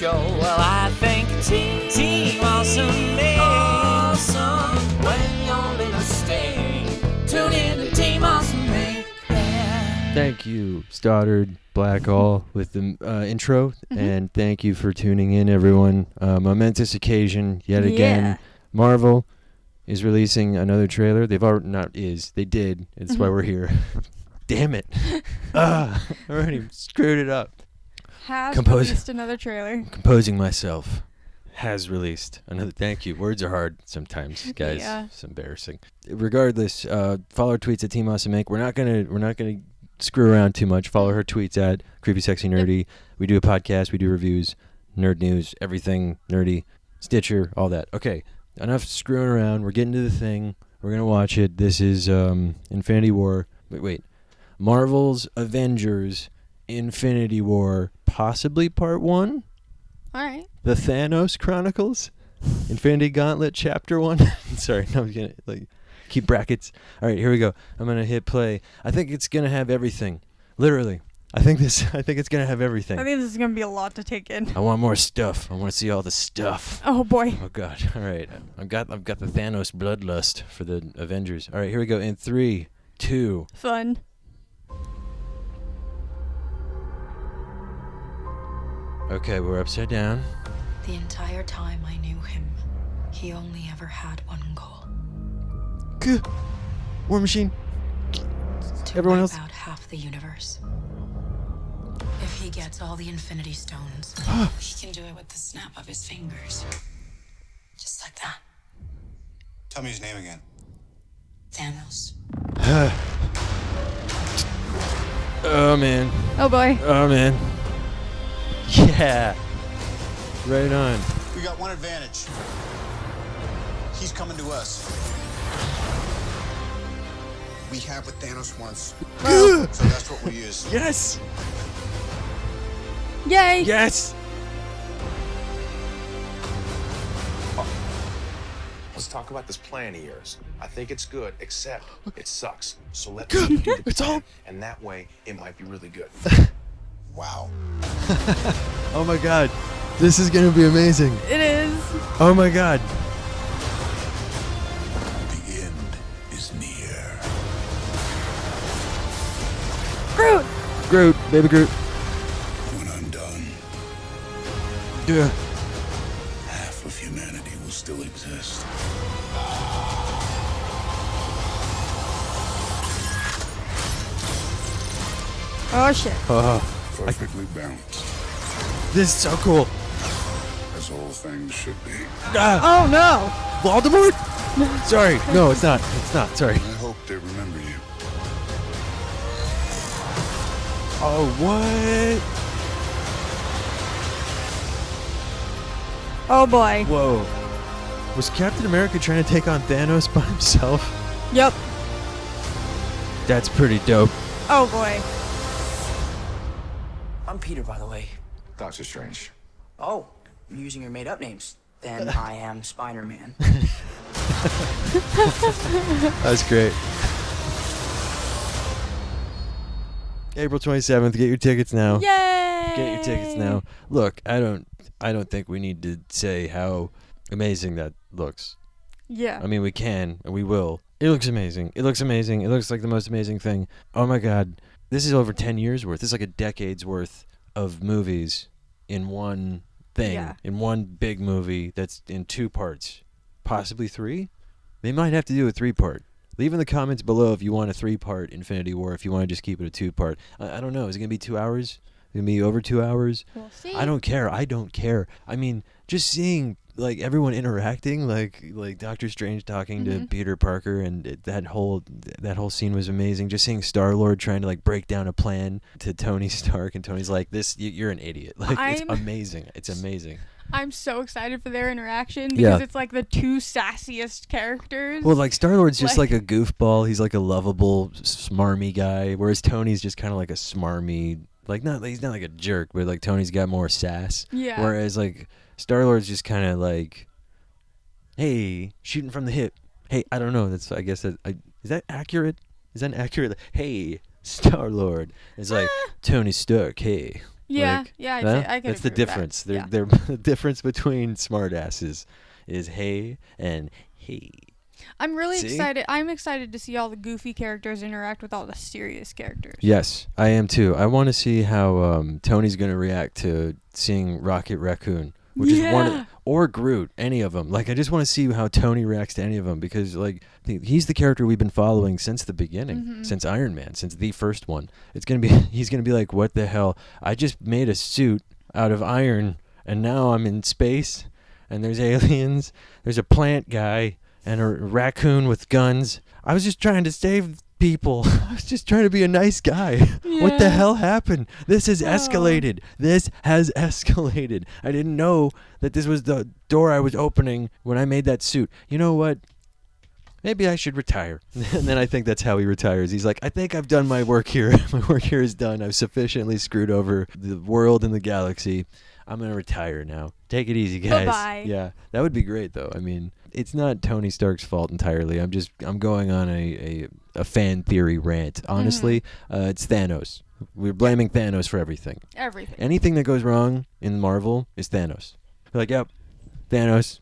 show. Well, I think Team Awesome is awesome when you're in a state. Tune in to Team Awesome Make. Yeah. Thank you, Stoddard Blackall, with the intro, and thank you for tuning in, everyone. Momentous occasion yet again. Marvel is releasing another trailer. They did. It's why we're here. Damn it. I already screwed it up. Has released another trailer. Composing myself. Has released another. Thank you. Words are hard sometimes, guys. Yeah. It's embarrassing. Regardless, follow our tweets at Team Awesome Inc. We're not gonna screw around too much. Follow her tweets at Creepy Sexy Nerdy. Yep. We do a podcast. We do reviews, nerd news, everything nerdy, Stitcher, all that. Okay, enough screwing around. We're getting to the thing. We're gonna watch it. This is Infinity War. Wait. Marvel's Avengers Infinity War, possibly part 1. All right. The Thanos Chronicles, Infinity Gauntlet Chapter 1. Sorry, no, I'm gonna keep brackets. All right, here we go. I'm gonna hit play. I think it's gonna have everything. Literally, I think it's gonna have everything. I think this is gonna be a lot to take in. I want more stuff. I want to see all the stuff. Oh boy. Oh god. All right, I've got the Thanos bloodlust for the Avengers. All right, here we go. In 3, 2. Fun. Okay, we're upside down. The entire time I knew him, he only ever had one goal. War Machine. To Everyone wipe else. out half the universe. If he gets all the Infinity Stones, he can do it with the snap of his fingers. Just like that. Tell me his name again. Thanos. Oh man. Oh boy. Oh man. Yeah. Right on. We got one advantage. He's coming to us. We have what Thanos wants. So that's what we use. Yes. Yay. Yes. Let's talk about this plan of yours. I think it's good, except it sucks. So let me do the plan, and that way it might be really good. Wow. Oh my god. This is going to be amazing. It is. Oh my god. The end is near. Groot. Baby Groot. When I'm done, Yeah. half of humanity will still exist. Oh shit. Perfectly balanced, This is so cool. as all things should be. Ah, Oh no. Voldemort? Sorry. No, it's not. It's not. Sorry. I hope they remember you. Oh, what? Oh boy. Whoa. Was Captain America trying to take on Thanos by himself? Yep. That's pretty dope. Oh boy. I'm Peter, by the way. Doctor Strange. Oh, you're using your made-up names. Then I am Spider-Man. That's great. April 27th. Get your tickets now. Yay. Get your tickets now. Look, I don't think we need to say how amazing that looks. Yeah. I mean, we can and we will. It looks amazing. It looks amazing. It looks like the most amazing thing. Oh my god. This is over 10 years worth. This is like a decade's worth of movies in one thing. Yeah. In one big movie that's in 2 parts. Possibly 3? They might have to do a 3-part. Leave in the comments below if you want a 3-part Infinity War, if you want to just keep it a 2-part. I don't know. Is it going to be 2 hours? Is it going to be over 2 hours? We'll see. I don't care. I don't care. I mean, just seeing like everyone interacting, like Doctor Strange talking to Peter Parker, and that whole scene was amazing. Just seeing Star-Lord trying to like break down a plan to Tony Stark, and Tony's like, "This, you're an idiot." Like it's amazing. It's amazing. I'm so excited for their interaction because it's like the 2 sassiest characters. Well, like Star-Lord's just like a goofball. He's like a lovable, smarmy guy, whereas Tony's just kind of like a smarmy, like he's not like a jerk, but like Tony's got more sass. Yeah. Whereas like Star-Lord's just kind of like, hey, shooting from the hip. Hey, I don't know. That's, I guess, is that accurate? Is that accurate? Hey, Star-Lord. It's like, Tony Stark, hey. Yeah, Like, yeah, I'd huh? say I could That's the agree with that. difference. Yeah. They're the difference between smartasses is hey and hey. I'm really See? excited. I'm excited to see all the goofy characters interact with all the serious characters. Yes, I am too. I want to see how Tony's going to react to seeing Rocket Raccoon, which is one Yeah. or Groot, any of them. Like, I just want to see how Tony reacts to any of them because, like, he's the character we've been following since the beginning, since Iron Man, since the first one. He's gonna be like, what the hell? I just made a suit out of iron, and now I'm in space, and there's aliens, there's a plant guy, and a raccoon with guns. I was just trying to save people. I was just trying to be a nice guy. What the Yeah. hell happened? This has escalated. This has escalated. I didn't know that this was the door I was opening when I made that suit. You know what? Maybe I should retire. And then I think that's how he retires. He's like, I think I've done my work here. My work here is done. I've sufficiently screwed over the world and the galaxy. I'm going to retire now. Take it easy, guys. Bye-bye. Yeah, that would be great, though. I mean, it's not Tony Stark's fault entirely. I'm going on a fan theory rant. Honestly, it's Thanos. We're blaming Thanos for everything. Everything. Anything that goes wrong in Marvel is Thanos. We're like, yep, Thanos.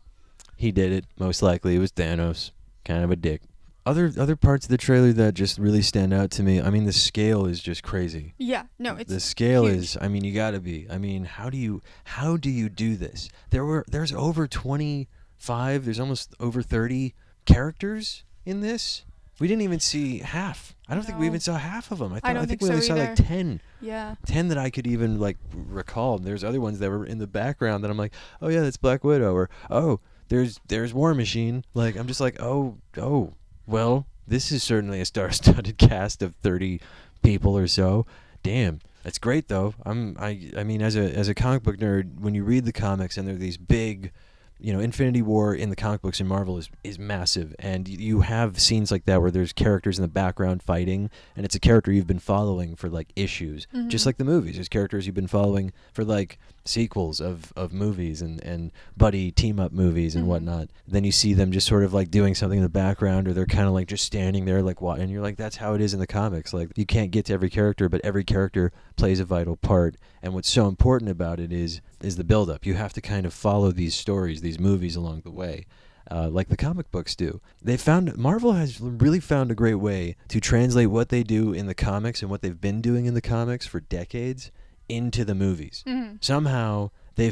He did it. Most likely it was Thanos. Kind of a dick. Other parts of the trailer that just really stand out to me. I mean, the scale is just crazy. Yeah. No, it's The scale huge. is. I mean, you got to be. I mean, how do you do this? There's over 25. There's almost over 30 characters in this. We didn't even see half. I don't think we No. even saw half of them. I don't think think we only so saw like either. 10. Yeah. 10 that I could even like recall. There's other ones that were in the background that I'm like, oh yeah, that's Black Widow, or oh, there's War Machine. Like, I'm just like, oh, well, this is certainly a star-studded cast of 30 people or so. Damn, that's great though. I mean, as a comic book nerd, when you read the comics and they're these big, Infinity War in the comic books in Marvel is massive, and you have scenes like that where there's characters in the background fighting, and it's a character you've been following for like issues, just like the movies. There's characters you've been following for like sequels of movies and buddy team up movies and whatnot. Then you see them just sort of like doing something in the background, or they're kind of like just standing there like what, and you're like, that's how it is in the comics. Like, you can't get to every character, but every character plays a vital part. And what's so important about it is the build-up. You have to kind of follow these stories, these movies along the way, like the comic books do. Marvel has really found a great way to translate what they do in the comics and what they've been doing in the comics for decades into the movies. Somehow they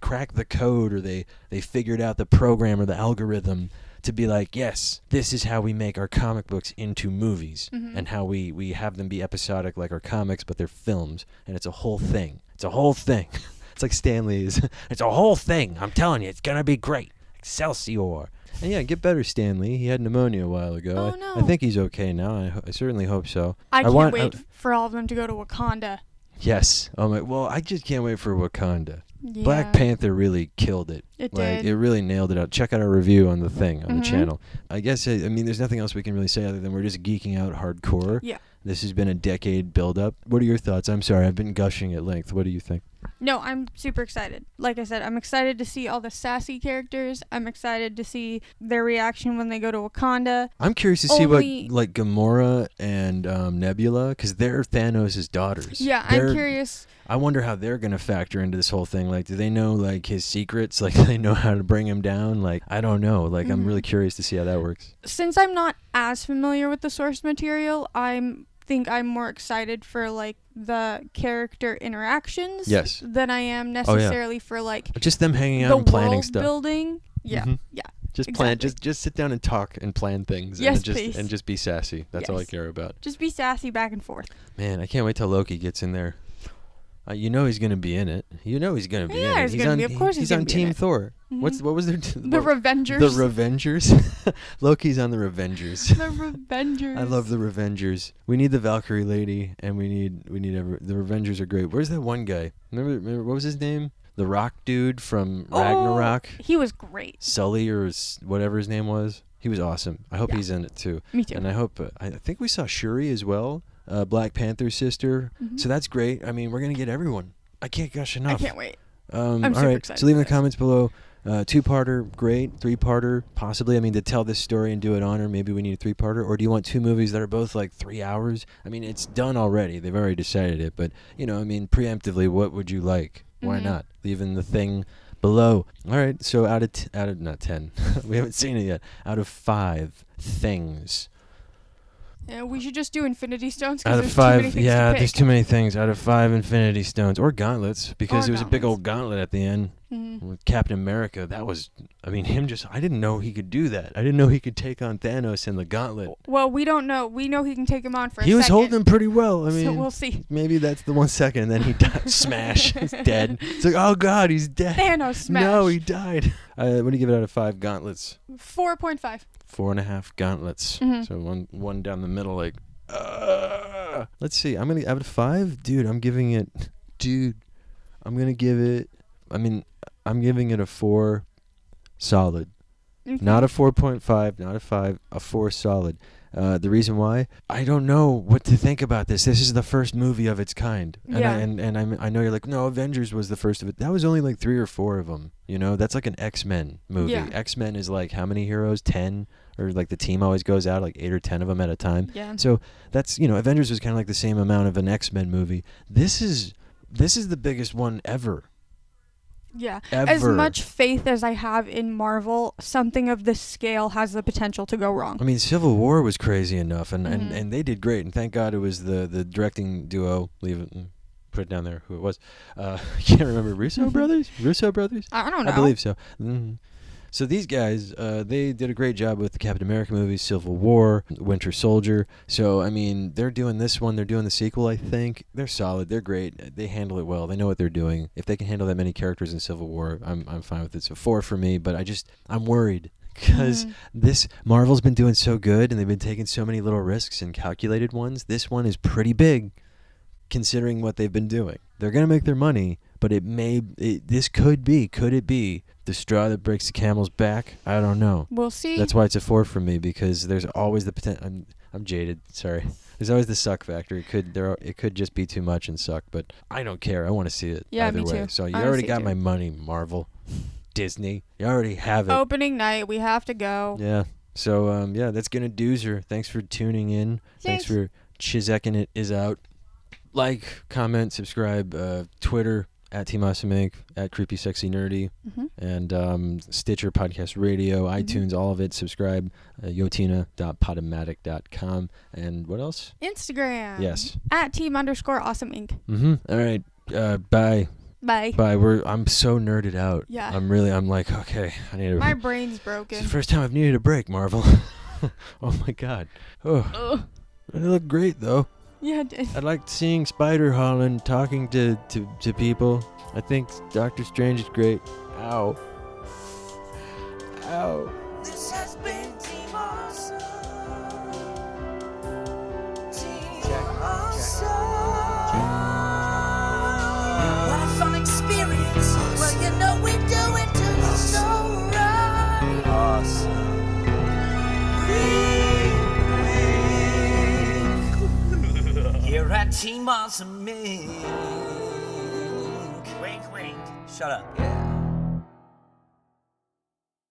cracked the code, or they figured out the program or the algorithm to be like, yes, this is how we make our comic books into movies, and how we have them be episodic like our comics, but they're films, and it's a whole thing. It's a whole thing. It's like Stanley's. It's a whole thing. I'm telling you, it's going to be great. Excelsior. And yeah, get better, Stanley. He had pneumonia a while ago. Oh, no. I think he's okay now. I certainly hope so. I can't wait for all of them to go to Wakanda. Yes. Oh my. Well, I just can't wait for Wakanda. Yeah. Black Panther really killed it. It like, did. It really nailed it out. Check out our review on the thing on the channel. I guess I mean there's nothing else we can really say other than we're just geeking out hardcore. Yeah. This has been a decade build up. What are your thoughts? I'm sorry, I've been gushing at length. What do you think? No, I'm super excited. Like I said, I'm excited to see all the sassy characters. I'm excited to see their reaction when they go to Wakanda. I'm curious to see what Only- like Gamora and Nebula, because they're Thanos' daughters. Yeah, They're- I'm curious. I wonder how they're gonna factor into this whole thing. Like, do they know like his secrets? Like, do they know how to bring him down? Like, I don't know. Like, I'm really curious to see how that works. Since I'm not as familiar with the source material, think I'm more excited for like the character interactions Yes. than I am necessarily for like Just them hanging out the and planning world stuff. building. Yeah, Mhm. yeah. Just plan. exactly. Just sit down and talk and plan things. Yes, and please. And just be sassy. That's all I Yes. care about. Just be sassy back and forth. Man, I can't wait till Loki gets in there. You know he's gonna be in it. You know he's gonna be Yeah, in it. he's gonna on, be. Of course he's he's gonna on be in Team it. Thor. Mhm. What was their The Revengers. The Revengers. Loki's on the Revengers. The Revengers. I love the Revengers. We need the Valkyrie lady, and we need the Revengers are great. Where's that one guy? Remember what was his name? The Rock dude from Ragnarok. He was great. Sully or whatever his name was. He was awesome. I hope Yeah. he's in it too. Me too. And I hope I think we saw Shuri as well, Black Panther's sister. So that's great. I mean, we're gonna get everyone. I can't gush enough. I can't wait. All I'm super right. excited So leave in for the this. comments below 2-parter, great. 3-parter, possibly. I mean, to tell this story and do it honor, maybe we need a 3-parter. Or do you want 2 movies that are both like 3 hours? I mean, it's done already. They've already decided it. But, I mean, preemptively, what would you like? Why not? Leaving the thing below. All right, so out of not 10. We haven't seen it yet. Out of 5 things. Yeah, we should just do Infinity Stones Out because of there's too many 5, things to yeah, pick. there's too many things. Out of 5 Infinity Stones or gauntlets, because Or it was a big gauntlets. old gauntlet at the end with Captain America. That was, I mean, I didn't know he could do that. I didn't know he could take on Thanos in the gauntlet. Well, we don't know. We know he can take him on for a second. He was holding him pretty well. I mean, so we'll see. Maybe that's the 1 second, and then he died. Smash. He's dead. It's like, oh God, he's dead. Thanos smash. No, he died. What do you give it out of 5 gauntlets? 4.5. 4.5 gauntlets. So one down the middle, like. Let's see. I'm gonna out of 5, dude. I'm giving it a 4 solid. Not a 4.5, not a 5, a 4 solid. The reason why, I don't know what to think about this. This is the first movie of its kind. And I know you're like, no, Avengers was the first of it. That was only like 3 or 4 of them. That's like an X-Men movie. Yeah. X-Men is like how many heroes? 10? Or like the team always goes out like 8 or 10 of them at a time. Yeah. So that's, Avengers was kind of like the same amount of an X-Men movie. This is the biggest one ever. Yeah. Ever. As much faith as I have in Marvel, something of this scale has the potential to go wrong. I mean, Civil War was crazy enough, and they did great. And thank God it was the directing duo. Leave it. Put it down there. Who it was? I can't remember. Russo brothers. I don't know. I believe so. So these guys, they did a great job with the Captain America movies, Civil War, Winter Soldier. So, I mean, they're doing this one. They're doing the sequel, I think. They're solid. They're great. They handle it well. They know what they're doing. If they can handle that many characters in Civil War, I'm fine with it. So 4 for me, but I'm worried. Because this Marvel's been doing so good, and they've been taking so many little risks and calculated ones. This one is pretty big, considering what they've been doing. They're going to make their money, but could it be the straw that breaks the camel's back? I don't know. We'll see. That's why it's a 4 for me, because there's always the potential. I'm jaded. Sorry. There's always the suck factor. It could just be too much and suck, but I don't care. I want to see it. Yeah, either me way. too. So you I already see got too. my money, Marvel, Disney. You already have it. Opening night, we have to go. Yeah. So that's gonna doozer. Thanks for tuning in. Thanks for Chizecking It is out. Like, comment, subscribe. Twitter at T.A.Inc, at Creepy Sexy Nerdy, and Stitcher Podcast Radio, iTunes, all of it. Subscribe. yotina.podomatic.com. And what else? Instagram. Yes. At team_awesome_inc. All right. Bye. Bye. Bye. I'm so nerded out. Yeah. I'm like, okay, I need a. My brain's It's broken. the first time I've needed a break, Marvel. Oh my God. Oh. They look great though. Yeah, it did. I liked seeing Spider-Holland talking to people. I think Doctor Strange is great. Ow. This has been Team Awesome. Team Awesome. What a fun experience. Well, you know we do it to the soul right. Awesome. Here at Team Awesome Inc. Wink, wink. Shut up. Yeah.